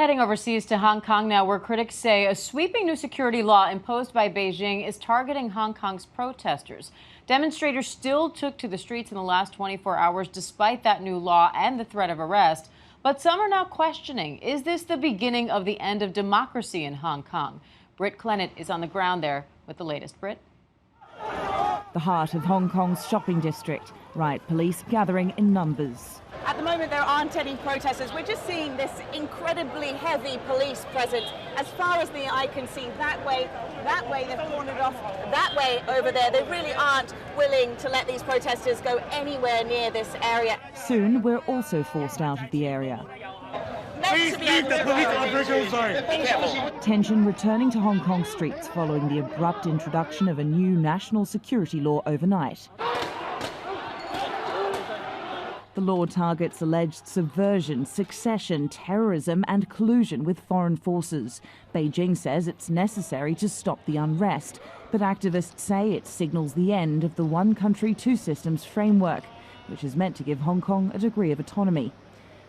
Heading overseas to Hong Kong now, where critics say a sweeping new security law imposed by Beijing is targeting Hong Kong's protesters. Demonstrators still took to the streets in the last 24 hours despite that new law and the threat of arrest. But some are now questioning, is this the beginning of the end of democracy in Hong Kong? Britt Clennett is on the ground there with the latest. Britt? The heart of Hong Kong's shopping district. Riot police gathering in numbers. At the moment, there aren't any protesters. We're just seeing this incredibly heavy police presence as far as the eye can see. That way, they've cornered off. That way, over there, they really aren't willing to let these protesters go anywhere near this area. Soon, we're also forced out of the area. Please leave the police officials. Tension returning to Hong Kong streets following the abrupt introduction of a new national security law overnight. The law targets alleged subversion, succession, terrorism and collusion with foreign forces. Beijing says it's necessary to stop the unrest, but activists say it signals the end of the one country, two systems framework, which is meant to give Hong Kong a degree of autonomy.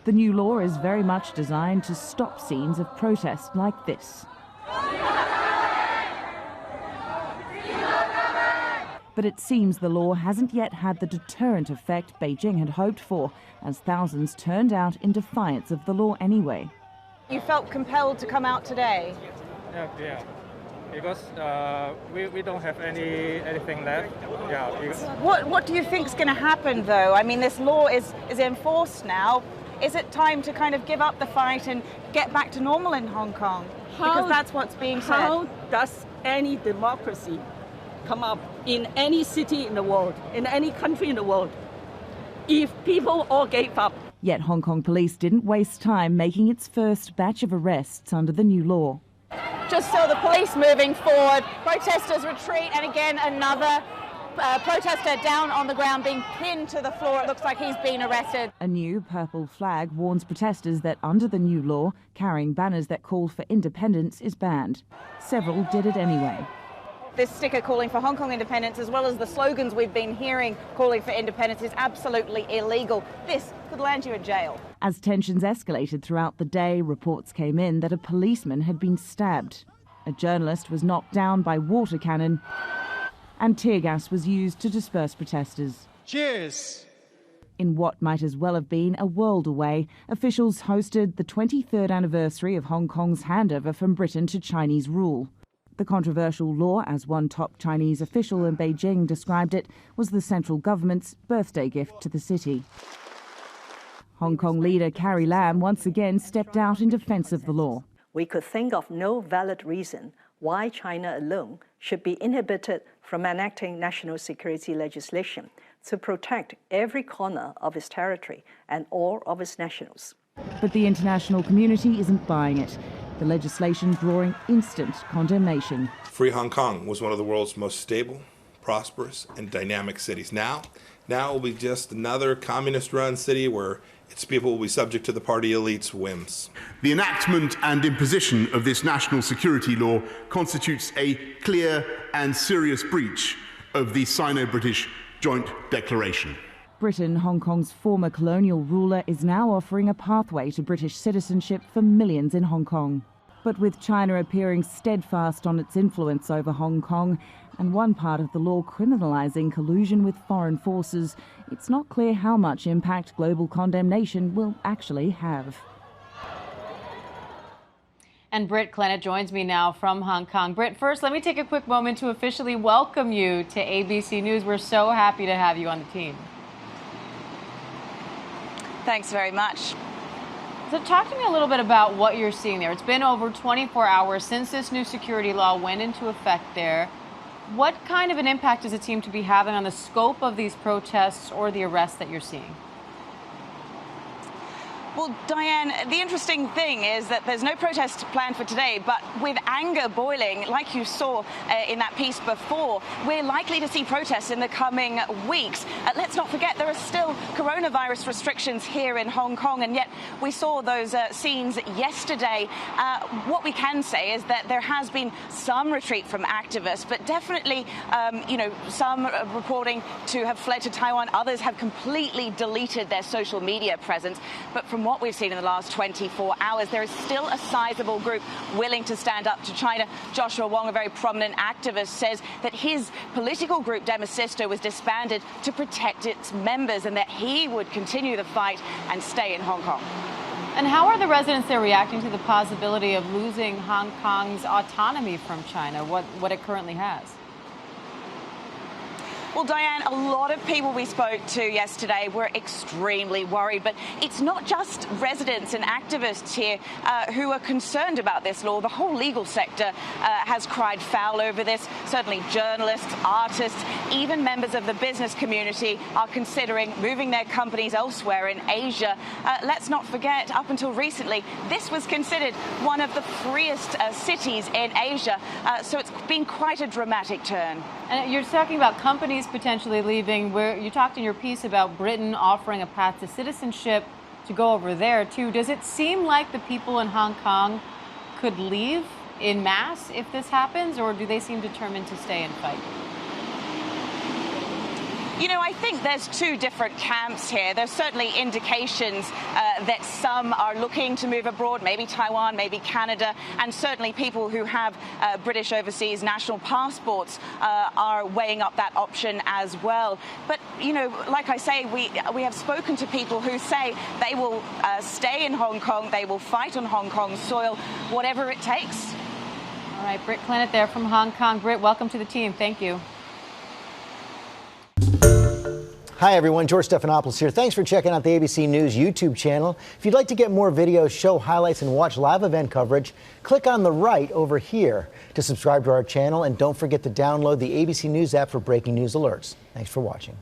The new law is very much designed to stop scenes of protest like this. But it seems the law hasn't yet had the deterrent effect Beijing had hoped for, as thousands turned out in defiance of the law anyway. You felt compelled to come out today? Yeah. Because we don't have anything left. Yeah. What do you think is going to happen, though? I mean, this law is enforced now. Is it time to kind of give up the fight and get back to normal in Hong Kong? Because that's what's being said. How does any democracy come up in any city in the world, in any country in the world, if people all gave up? Yet Hong Kong police didn't waste time making its first batch of arrests under the new law. Just saw the police moving forward, protesters retreat, and again another protester down on the ground being pinned to the floor. It looks like he's been arrested. A new purple flag warns protesters that under the new law, carrying banners that call for independence is banned. Several did it anyway. This sticker calling for Hong Kong independence, as well as the slogans we've been hearing calling for independence, is absolutely illegal. This could land you in jail. As tensions escalated throughout the day, reports came in that a policeman had been stabbed. A journalist was knocked down by water cannon, and tear gas was used to disperse protesters. Cheers! In what might as well have been a world away, officials hosted the 23rd anniversary of Hong Kong's handover from Britain to Chinese rule. The controversial law, as one top Chinese official in Beijing described it, was the central government's birthday gift to the city. Hong Kong leader Carrie Lam once again stepped out in defense of the law. We could think of no valid reason why China alone should be inhibited from enacting national security legislation to protect every corner of its territory and all of its nationals. But the international community isn't buying it. The legislation drawing instant condemnation. Free Hong Kong was one of the world's most stable, prosperous, and dynamic cities. Now it will be just another communist-run city where its people will be subject to the party elite's whims. The enactment and imposition of this national security law constitutes a clear and serious breach of the Sino-British Joint Declaration. Britain, Hong Kong's former colonial ruler, is now offering a pathway to British citizenship for millions in Hong Kong. But with China appearing steadfast on its influence over Hong Kong and one part of the law criminalising collusion with foreign forces, it's not clear how much impact global condemnation will actually have. And Britt Clennett joins me now from Hong Kong. Britt, first, let me take a quick moment to officially welcome you to ABC News. We're so happy to have you on the team. Thanks very much. So talk to me a little bit about what you're seeing there. It's been over 24 hours since this new security law went into effect there. What kind of an impact does it seem to be having on the scope of these protests or the arrests that you're seeing? Well, Diane, the interesting thing is that there's no protest planned for today, but with anger boiling, like you saw in that piece before, we're likely to see protests in the coming weeks. Let's not forget there are still coronavirus restrictions here in Hong Kong, and yet we saw those scenes yesterday. What we can say is that there has been some retreat from activists, but definitely, some reporting to have fled to Taiwan. Others have completely deleted their social media presence. But from from what we've seen in the last 24 hours, there is still a sizable group willing to stand up to China. Joshua Wong, a very prominent activist, says that his political group, Demosisto, was disbanded to protect its members and that he would continue the fight and stay in Hong Kong. And how are the residents there reacting to the possibility of losing Hong Kong's autonomy from China, what it currently has? Well, Diane, a lot of people we spoke to yesterday were extremely worried, but it's not just residents and activists here who are concerned about this law. The whole legal sector has cried foul over this. Certainly journalists, artists, even members of the business community are considering moving their companies elsewhere in Asia. Let's not forget, up until recently, this was considered one of the freest cities in Asia. So it's been quite a dramatic turn. And you're talking about companies potentially leaving. Where you talked in your piece about Britain offering a path to citizenship to go over there too. Does it seem like the people in Hong Kong could leave en masse if this happens, or do they seem determined to stay and fight? You know, I think there's two different camps here. There's certainly indications that some are looking to move abroad, maybe Taiwan, maybe Canada, and certainly people who have British overseas national passports are weighing up that option as well. But, you know, like I say, we have spoken to people who say they will stay in Hong Kong, they will fight on Hong Kong soil, whatever it takes. All right, Britt Clennett there from Hong Kong. Britt, welcome to the team. Thank you. Hi, everyone. George Stephanopoulos here. Thanks for checking out the ABC News YouTube channel. If you'd like to get more videos, show highlights, and watch live event coverage, click on the right over here to subscribe to our channel. And don't forget to download the ABC News app for breaking news alerts. Thanks for watching.